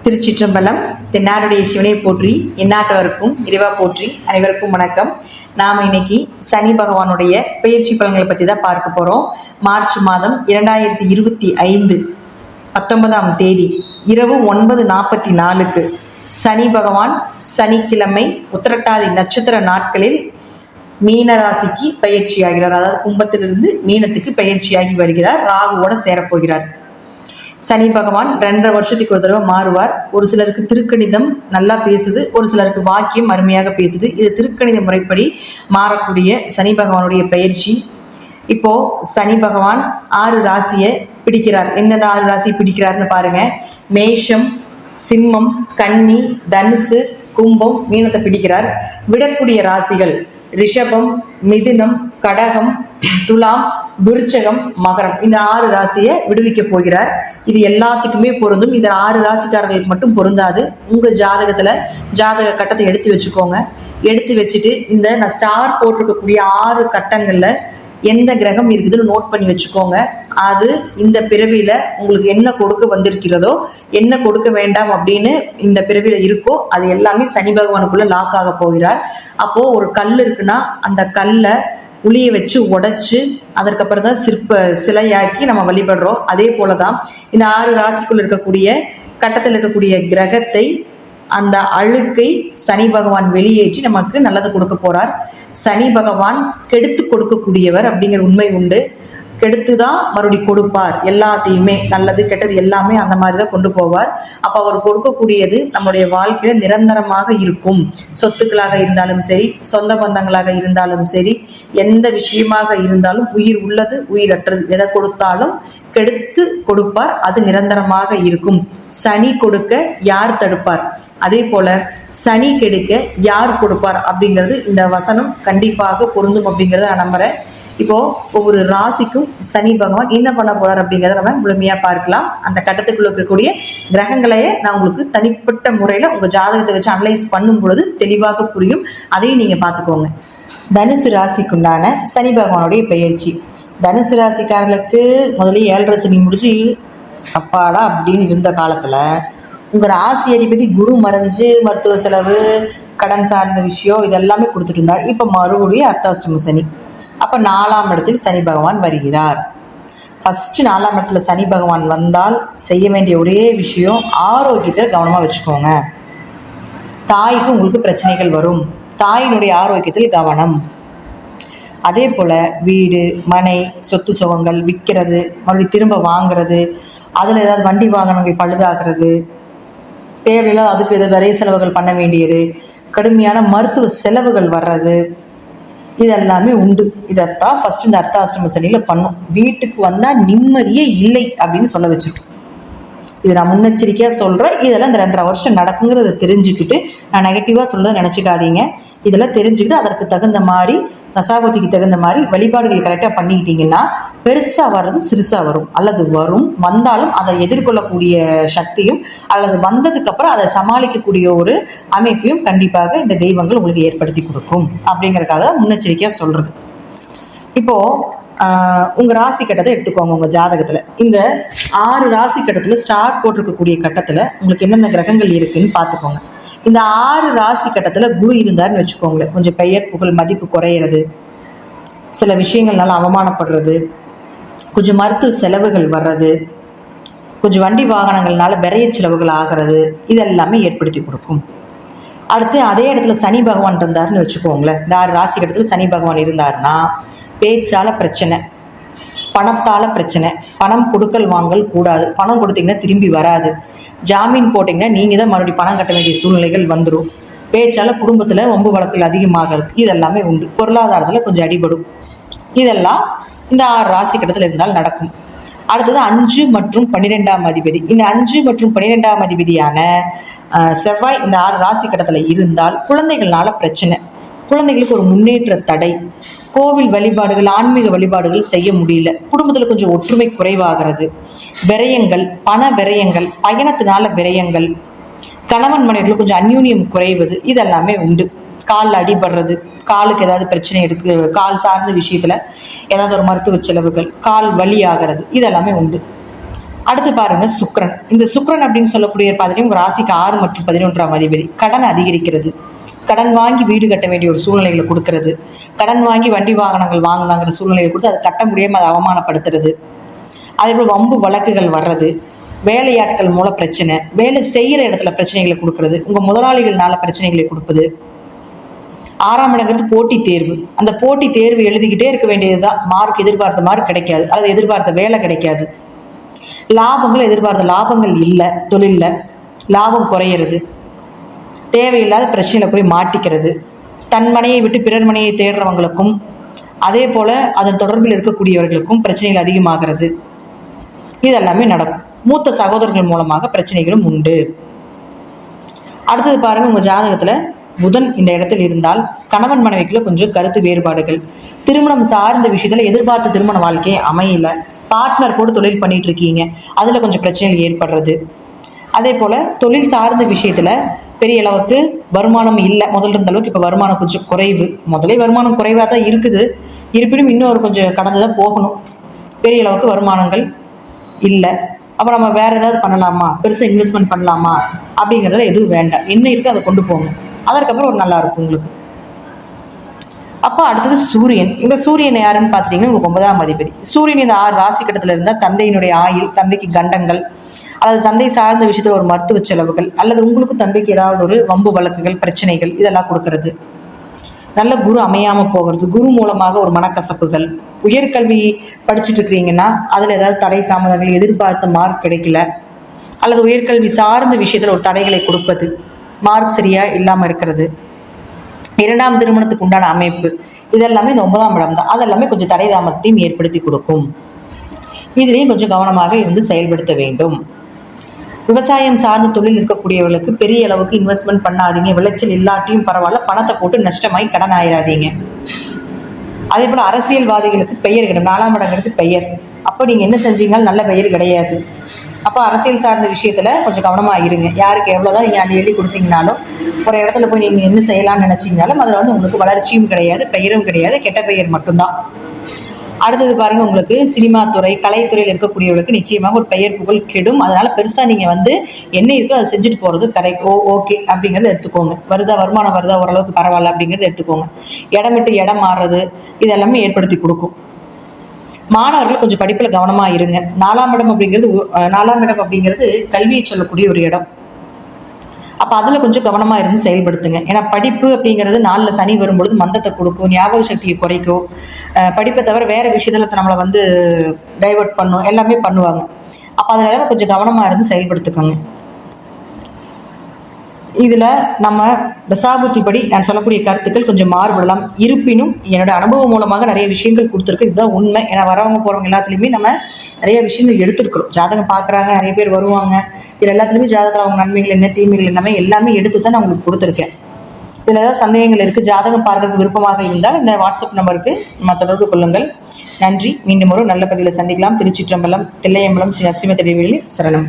திருச்சிற்றம்பலம். தென்னாடுடைய சிவனை போற்றி, எந்நாட்டவருக்கும் இறைவா போற்றி. அனைவருக்கும் வணக்கம். நாம் இன்னைக்கு சனி பகவானுடைய பெயர்ச்சி பலன்களை பற்றி தான் பார்க்க போகிறோம். மார்ச் மாதம் 2025 19ஆம் தேதி இரவு 9:44 சனி பகவான் சனிக்கிழமை உத்திரட்டாதி நட்சத்திர நாட்களில் மீனராசிக்கு பயிற்சியாகிறார். அதாவது கும்பத்திலிருந்து மீனத்துக்கு பயிற்சியாகி வருகிறார். ராகுவோட சேரப்போகிறார். சனி பகவான் 2.5 வருஷத்துக்கு ஒரு தடவை மாறுவார். ஒரு சிலருக்கு திருக்கணிதம் நல்லா பேசுது, ஒரு சிலருக்கு வாக்கியம் அருமையாக பேசுது. இது திருக்கணித முறைப்படி மாறக்கூடிய சனி பகவானுடைய பயிற்சி. இப்போ சனி பகவான் 6 ராசியை பிடிக்கிறார். எந்தெந்த 6 ராசி பிடிக்கிறாருன்னு பாருங்க. மேஷம், சிம்மம், கன்னி, தனுசு, கும்பம், மீனத்தை பிடிக்கிறார். விடக்கூடிய ராசிகள் ரிஷபம், மிதுனம், கடகம், துலாம், விருச்சகம், மகரம். இந்த 6 ராசியை விடுவிக்க போகிறார். இது எல்லாத்துக்குமே பொருந்தும். இந்த 6 ராசிக்காரர்களுக்கு மட்டும் பொருந்தாது. உங்க ஜாதகத்துல ஜாதக கட்டத்தை எடுத்து வச்சுக்கோங்க. எடுத்து வச்சுட்டு இந்த நான் ஸ்டார் போட்டிருக்கக்கூடிய 6 கட்டங்கள்ல எந்த கிரகம் இருக்குதுன்னு நோட் பண்ணி வச்சுக்கோங்க. அது இந்த பிறவியில உங்களுக்கு என்ன கொடுக்க வந்திருக்கிறதோ, என்ன கொடுக்க வேண்டாம் அப்படின்னு இந்த பிறவியில இருக்கோ, அது எல்லாமே சனி பகவானுக்குள்ள லாக் ஆக போகிறார். அப்போ ஒரு கல் இருக்குன்னா அந்த கல்லை உளிய வச்சு உடைச்சு அதற்கப்புறம் தான் சிலையாக்கி நம்ம வழிபடுறோம். அதே போலதான் இந்த 6 ராசிக்குள்ள இருக்கக்கூடிய கட்டத்தில் இருக்கக்கூடிய கிரகத்தை, அந்த அழுக்கை சனி பகவான் வெளியேற்றி நமக்கு நல்லது கொடுக்க போறார். சனி பகவான் கெடுத்து கொடுக்கக்கூடியவர் அப்படிங்கிற உண்மை உண்டு. கெடுத்துதான் மறுபடி கொடுப்பார். எல்லாத்தையுமே நல்லது கெட்டது எல்லாமே அந்த மாதிரி தான் கொண்டு போவார். அப்ப அவர் கொடுக்கக்கூடியது நம்மளுடைய வாழ்க்கையில நிரந்தரமாக இருக்கும். சொத்துக்களாக இருந்தாலும் சரி, சொந்த பந்தங்களாக இருந்தாலும் சரி, எந்த விஷயமாக இருந்தாலும், உயிர் உள்ளது உயிரற்றது எதை கொடுத்தாலும் கெடுத்து கொடுப்பார். அது நிரந்தரமாக இருக்கும். சனி கொடுக்க யார் தடுப்பார்? அதே போல சனி கெடுக்க யார் கொடுப்பார் அப்படிங்கிறது இந்த வசனம் கண்டிப்பாக பொருந்தும் அப்படிங்கிறத நான் நம்புறேன். இப்போ ஒவ்வொரு ராசிக்கும் சனி பகவான் என்ன பண்ண போறார் அப்படிங்கிறத நம்ம முழுமையா பார்க்கலாம். அந்த கட்டத்துக்குள்ள இருக்கக்கூடிய கிரகங்களையே நான் உங்களுக்கு தனிப்பட்ட முறையில உங்க ஜாதகத்தை வச்சு அனலைஸ் பண்ணும் பொழுது தெளிவாக புரியும். அதையும் நீங்க பார்த்துக்கோங்க. தனுசு ராசிக்குண்டான சனி பகவானுடைய பெயர்ச்சி. தனுசு ராசிக்காரர்களுக்கு முதல்ல 7.5 சனி முடிஞ்சு அப்பாடா அப்படின்னு இருந்த காலத்துல உங்க ராசி அதிபதி குரு மறைஞ்சு மருத்துவ செலவு, கடன் சார்ந்த விஷயம் இதெல்லாமே கொடுத்துட்டு இருந்தார். இப்ப மறுபடியும் அர்த்தாஷ்டம சனி. அப்ப 4ஆம் இடத்தில் சனி பகவான் வருகிறார். ஃபர்ஸ்ட் 4ஆம் இடத்துல சனி பகவான் வந்தால் செய்ய வேண்டிய ஒரே விஷயம், ஆரோக்கியத்தை கவனமா வச்சுக்கோங்க. தாய்க்கு உங்களுக்கு பிரச்சனைகள் வரும். தாயினுடைய ஆரோக்கியத்தில் கவனம். அதே போல வீடு, மனை, சொத்து சுகங்கள் விற்கிறது, மறுபடியும் திரும்ப வாங்குறது, அதுல ஏதாவது வண்டி வாகனங்கள் பழுதாகிறது, தேவையில்லாத அதுக்கு ஏதாவது விரை செலவுகள் பண்ண வேண்டியது, கடுமையான மருத்துவ செலவுகள் வர்றது, இதெல்லாமே உண்டு. இதைத்தான் ஃபர்ஸ்ட் இந்த அர்த்தாஷ்டம சனியில பண்ணும். வீட்டுக்கு வந்தா நிம்மதியே இல்லை அப்படின்னு சொல்ல வச்சிருக்கோம். இது நான் முன்னெச்சரிக்கையா சொல்றேன். இதெல்லாம் இந்த 2.5 வருஷம் நடக்குங்கிறத தெரிஞ்சுக்கிட்டு, நான் நெகட்டிவா சொல்றதை நினைச்சுக்காதீங்க. இதெல்லாம் தெரிஞ்சுக்கிட்டு அதற்கு தகுந்த மாதிரி, தசாபதிக்கு தகுந்த மாதிரி வழிபாடுகள் கரெக்டாக பண்ணிக்கிட்டீங்கன்னா பெருசா வர்றது சிறுசா வரும். அல்லது வரும், வந்தாலும் அதை எதிர்கொள்ளக்கூடிய சக்தியும், அல்லது வந்ததுக்கு அப்புறம் அதை சமாளிக்கக்கூடிய ஒரு அமைப்பையும் கண்டிப்பாக இந்த தெய்வங்கள் உங்களுக்கு ஏற்படுத்தி கொடுக்கும். அப்படிங்கறதுக்காக முன்னெச்சரிக்கையா சொல்றது. இப்போ உங்க ராசி கட்டத்தை எடுத்துக்கோங்க. உங்க ஜாதகத்துல இந்த 6 ராசி கட்டத்துல ஸ்டார் போட்டிருக்கக்கூடிய கட்டத்துல உங்களுக்கு என்னென்ன கிரகங்கள் இருக்குன்னு பாத்துக்கோங்க. இந்த 6 ராசி கட்டத்துல குரு இருந்தாருன்னு வச்சுக்கோங்களேன், கொஞ்சம் பெயர் புகழ் மதிப்பு குறையிறது, சில விஷயங்கள்னால அவமானப்படுறது, கொஞ்சம் மருத்துவ செலவுகள் வர்றது, கொஞ்சம் வண்டி வாகனங்கள்னால விரைய செலவுகள் ஆகிறது, இதெல்லாமே ஏற்படுத்தி கொடுக்கும். அடுத்து அதே இடத்துல சனி பகவான் இருந்தாருன்னு வச்சுக்கோங்களேன். இந்த 6 ராசி கட்டத்துல சனி பகவான் இருந்தாருன்னா பேச்சால பிரச்சனை, பணத்தால பிரச்சனை, பணம் கொடுக்கல் வாங்கல் கூடாது, பணம் கொடுத்தீங்கன்னா திரும்பி வராது, ஜாமீன் போட்டிங்கன்னா நீங்க தான் மறுபடியும் பணம் கட்ட வேண்டிய சூழ்நிலைகள் வந்துடும், பேச்சால குடும்பத்துல வம்பு வழக்குகள் அதிகமாகிறது, இதெல்லாமே உண்டு. பொருளாதாரத்துல கொஞ்சம் அடிபடும். இதெல்லாம் இந்த 6 ராசி கட்டத்துல இருந்தால் நடக்கும். அடுத்தது 5 மற்றும் 12ஆம் அதிபதி. இந்த 5 மற்றும் 12ஆம் அதிபதியான செவ்வாய் இந்த 6 ராசி கட்டத்துல இருந்தால் குழந்தைகள்னால பிரச்சனை, குழந்தைகளுக்கு ஒரு முன்னேற்ற தடை, கோவில் வழிபாடுகள், ஆன்மீக வழிபாடுகள் செய்ய முடியல, குடும்பத்துல கொஞ்சம் ஒற்றுமை குறைவாகிறது, விரயங்கள், பண விரயங்கள், பயணத்தினால விரயங்கள், கணவன் மனைவிகளுக்கு கொஞ்சம் அந்யூன்யம் குறைவது, இதெல்லாமே உண்டு. காலில் அடிபடுறது, காலுக்கு ஏதாவது பிரச்சனை இருக்கு, கால் சார்ந்த விஷயத்துல ஏதாவது ஒரு மருத்துவ செலவுகள், கால் வலி ஆகிறது, இதெல்லாமே உண்டு. அடுத்து பாருங்க சுக்கிரன். இந்த சுக்கிரன் அப்படின்னு சொல்லக்கூடிய பார்த்தீங்கன்னா உங்க ராசிக்கு 6 மற்றும் 11ஆம் அதிபதி. கடன் அதிகரிக்கிறது, கடன் வாங்கி வீடு கட்ட வேண்டிய ஒரு சூழ்நிலைகளை கொடுக்கறது, கடன் வாங்கி வண்டி வாகனங்கள் வாங்கலாங்கிற சூழ்நிலையை கொடுத்து அதை கட்ட முடியாமல் அதை அவமானப்படுத்துறது, அதே போல் வம்பு வழக்குகள் வர்றது, வேலையாட்கள் மூலம் பிரச்சனை, வேலை செய்கிற இடத்துல பிரச்சனைகளை கொடுக்கறது, உங்கள் முதலாளிகள்னால பிரச்சனைகளை கொடுப்பது. 6ஆம் இடங்கிறது போட்டி தேர்வு. அந்த போட்டி தேர்வு எழுதிக்கிட்டே இருக்க வேண்டியதுதான். மார்க் எதிர்பார்த்த மார்க் கிடைக்காது, அல்லது எதிர்பார்த்த வேலை கிடைக்காது. லாபங்கள் எதிர்பார்த்த லாபங்கள் இல்லை, தொழிலில் லாபம் குறையிறது, தேவையில்லாத பிரச்சனையில போய் மாட்டிக்கிறது, தன் மனையை விட்டு பிறர் மனையை தேடுறவங்களுக்கும் அதே போல அதன் தொடர்பில் இருக்கக்கூடியவர்களுக்கும் பிரச்சனைகள் அதிகமாகிறது. இதெல்லாமே நடக்கும். மூத்த சகோதரர்கள் மூலமாக பிரச்சனைகளும் உண்டு. அடுத்தது பாருங்க, உங்க ஜாதகத்துல புதன் இந்த இடத்தில் இருந்தால் கணவன் மனைவிக்குள்ள கொஞ்சம் கருத்து வேறுபாடுகள், திருமணம் சார்ந்த விஷயத்துல எதிர்பார்த்த திருமண வாழ்க்கையை அமையல, பார்ட்னர் கூட தொழில் பண்ணிட்டு இருக்கீங்க, அதுல கொஞ்சம் பிரச்சனைகள் ஏற்படுறது. அதே போல தொழில் சார்ந்த விஷயத்துல பெரிய அளவுக்கு வருமானம் இல்லை, முதல்ல இருந்த அளவுக்கு இப்போ வருமானம் கொஞ்சம் குறைவு. முதலே வருமானம் குறைவாக தான் இருக்குது, இருப்பினும் இன்னும் ஒரு கொஞ்சம் கடந்து தான் போகணும். பெரிய அளவுக்கு வருமானங்கள் இல்லை. அப்போ நம்ம வேற ஏதாவது பண்ணலாமா, பெருசாக இன்வெஸ்ட்மெண்ட் பண்ணலாமா அப்படிங்கிறத எதுவும் வேண்டாம், என்ன இருக்குது அதை கொண்டு போங்க, அதற்கப்புறம் ஒரு நல்லா இருக்கும் உங்களுக்கு. அப்போ அடுத்தது சூரியன். இந்த சூரியன் யாருன்னு பார்த்துட்டீங்கன்னா உங்களுக்கு 9ஆம் அதிபதி. சூரியன் இந்த 6 ராசி கட்டத்தில் இருந்தால் தந்தையினுடைய ஆயுள், தந்தைக்கு கண்டங்கள், அல்லது தந்தை சார்ந்த விஷயத்தில் ஒரு மருத்துவ செலவுகள், அல்லது உங்களுக்கு தந்தைக்கு ஏதாவது ஒரு வம்பு வழக்குகள், பிரச்சனைகள் இதெல்லாம் கொடுக்கறது. நல்ல குரு அமையாமல் போகிறது, குரு மூலமாக ஒரு மனக்கசப்புகள். உயர்கல்வி படிச்சுட்டு இருக்கிறீங்கன்னா அதில் ஏதாவது தடை தாமதங்கள், எதிர்பார்த்த மார்க் கிடைக்கல, அல்லது உயர்கல்வி சார்ந்த விஷயத்தில் ஒரு தடைகளை கொடுப்பது, மார்க் சரியா இல்லாமல் இருக்கிறது. 2ஆம் திருமணத்துக்கு உண்டான அமைப்பு இதெல்லாமே இந்த 9ஆம் இடம் தான். அதெல்லாமே கொஞ்சம் தடை தாமதத்தையும் ஏற்படுத்தி கொடுக்கும். இதுலேயும் கொஞ்சம் கவனமாக இருந்து செயல்படுத்த வேண்டும். விவசாயம் சார்ந்த தொழில் இருக்கக்கூடியவர்களுக்கு பெரிய அளவுக்கு இன்வெஸ்ட்மெண்ட் பண்ணாதீங்க, விளைச்சல் இல்லாட்டியும் பரவாயில்ல, பணத்தை போட்டு நஷ்டமாய் கடன் ஆயிடாதீங்க. அதே போல் அரசியல்வாதிகளுக்கு பெயர் கிடையாது, 4ஆம் இடங்கிறது பெயர். அப்போ நீங்கள் என்ன செஞ்சீங்கனாலும் நல்ல பெயர் கிடையாது. அப்போ அரசியல் சார்ந்த விஷயத்தில் கொஞ்சம் கவனமாக இருங்க. யாருக்கு எவ்வளோதான் நீங்கள் எழுதி கொடுத்தீங்கனாலும், ஒரு இடத்துல போய் நீங்கள் என்ன செய்யலாம்னு நினச்சிங்கனாலும் அதில் உங்களுக்கு வளர்ச்சியும் கிடையாது, பெயரும் கிடையாது, கெட்ட பெயர் மட்டும்தான். அடுத்தது பாருங்க, உங்களுக்கு சினிமா துறை, கலைத்துறையில் இருக்கக்கூடியவர்களுக்கு நிச்சயமாக ஒரு பெயர் புகழ் கெடும். அதனால பெருசா நீங்க என்ன இருக்கோ அதை செஞ்சுட்டு போறது கரெக்ட், ஓகே அப்படிங்கறத எடுத்துக்கோங்க. வருமானம் வருதா, ஓரளவுக்கு பரவாயில்ல அப்படிங்கறத எடுத்துக்கோங்க. இடம் விட்டு இடம் மாறுறது இதெல்லாமே ஏற்படுத்தி கொடுக்கும். மாணவர்கள் கொஞ்சம் படிப்புல கவனமா இருங்க. 4ஆம் இடம் அப்படிங்கிறது கல்வியை சொல்லக்கூடிய ஒரு இடம். அப்போ அதில் கொஞ்சம் கவனமாக இருந்து செயல்படுத்துங்க. ஏன்னா படிப்பு அப்படிங்கிறது 4ல் சனி வரும்பொழுது மந்தத்தை கொடுக்கும், ஞாபக சக்தியை குறைக்கும், படிப்பை தவிர வேறு விஷயத்தில் நம்மளை டைவெர்ட் பண்ணும், எல்லாமே பண்ணுவாங்க. அப்போ அதில் கொஞ்சம் கவனமாக இருந்து செயல்படுத்திக்கோங்க. இதில் நம்ம தசாபுத்திப்படி நான் சொல்லக்கூடிய கருத்துக்கள் கொஞ்சம் மாறுபடலாம். இருப்பினும் என்னோட அனுபவம் மூலமாக நிறைய விஷயங்கள் கொடுத்துருக்கு, இதுதான் உண்மை. ஏன்னா வரவங்க போகிறவங்க எல்லாத்துலேயுமே நம்ம நிறைய விஷயங்கள் எடுத்துருக்குறோம். ஜாதகம் பார்க்குறாங்க, நிறைய பேர் வருவாங்க, இதில் எல்லாத்துலேயுமே ஜாதகத்தில் அவங்க நன்மைகள் என்ன, தீமைகள் என்னமே எல்லாமே எடுத்து தான் நான் உங்களுக்கு கொடுத்துருக்கேன். இதில் ஏதாவது சந்தேகங்கள் இருக்குது, ஜாதகம் பார்க்கறதுக்கு விருப்பமாக இருந்தால் இந்த வாட்ஸ்அப் நம்பருக்கு நம்ம தொடர்பு கொள்ளுங்கள். நன்றி. மீண்டும் ஒரு நல்ல பதிவில் சந்திக்கலாம். திருச்சிற்றம்பலம், தில்லையம்பலம், ஸ்ரீ நரசிம்ம திருவேலி சரணம்.